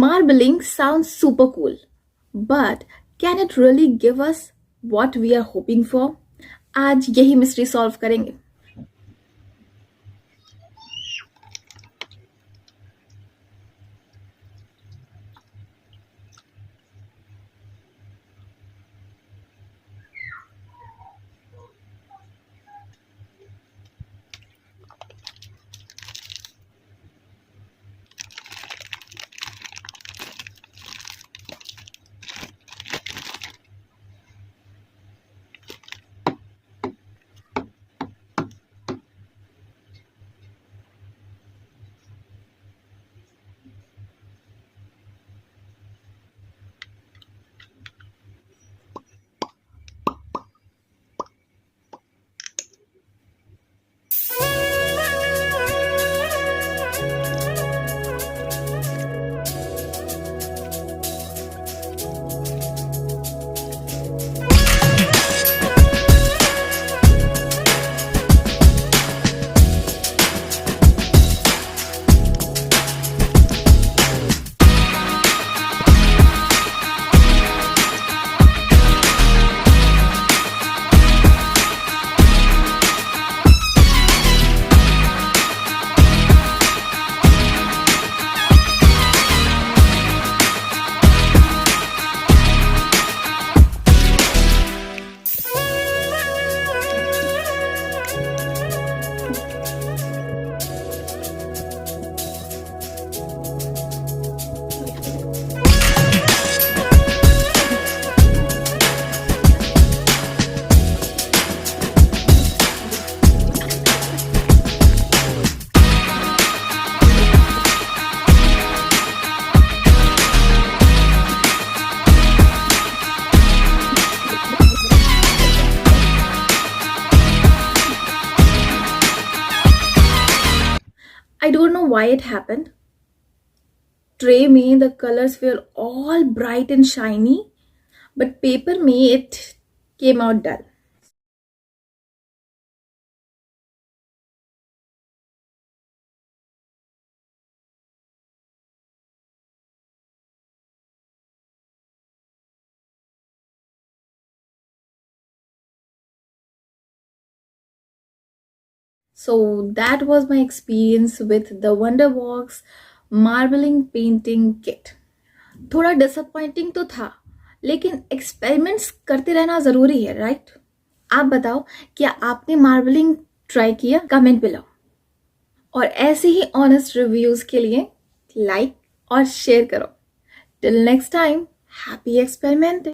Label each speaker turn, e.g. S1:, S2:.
S1: Marbling sounds super cool, but can it really give us what we are hoping for? आज यही mystery solve करेंगे. I don't know why it happened. Tray में the colors were all bright and shiny, but paper में it came out dull. So that was my experience with the WONDRBOX marbling painting kit. थोड़ा disappointing तो था, लेकिन experiments करते रहना ज़रूरी है, राइट? आप बताओ, क्या आपने मार्बलिंग ट्राई किया? Comment below. और ऐसे ही ऑनेस्ट रिव्यूज़ के लिए लाइक और शेयर करो. Till next time, happy experiment.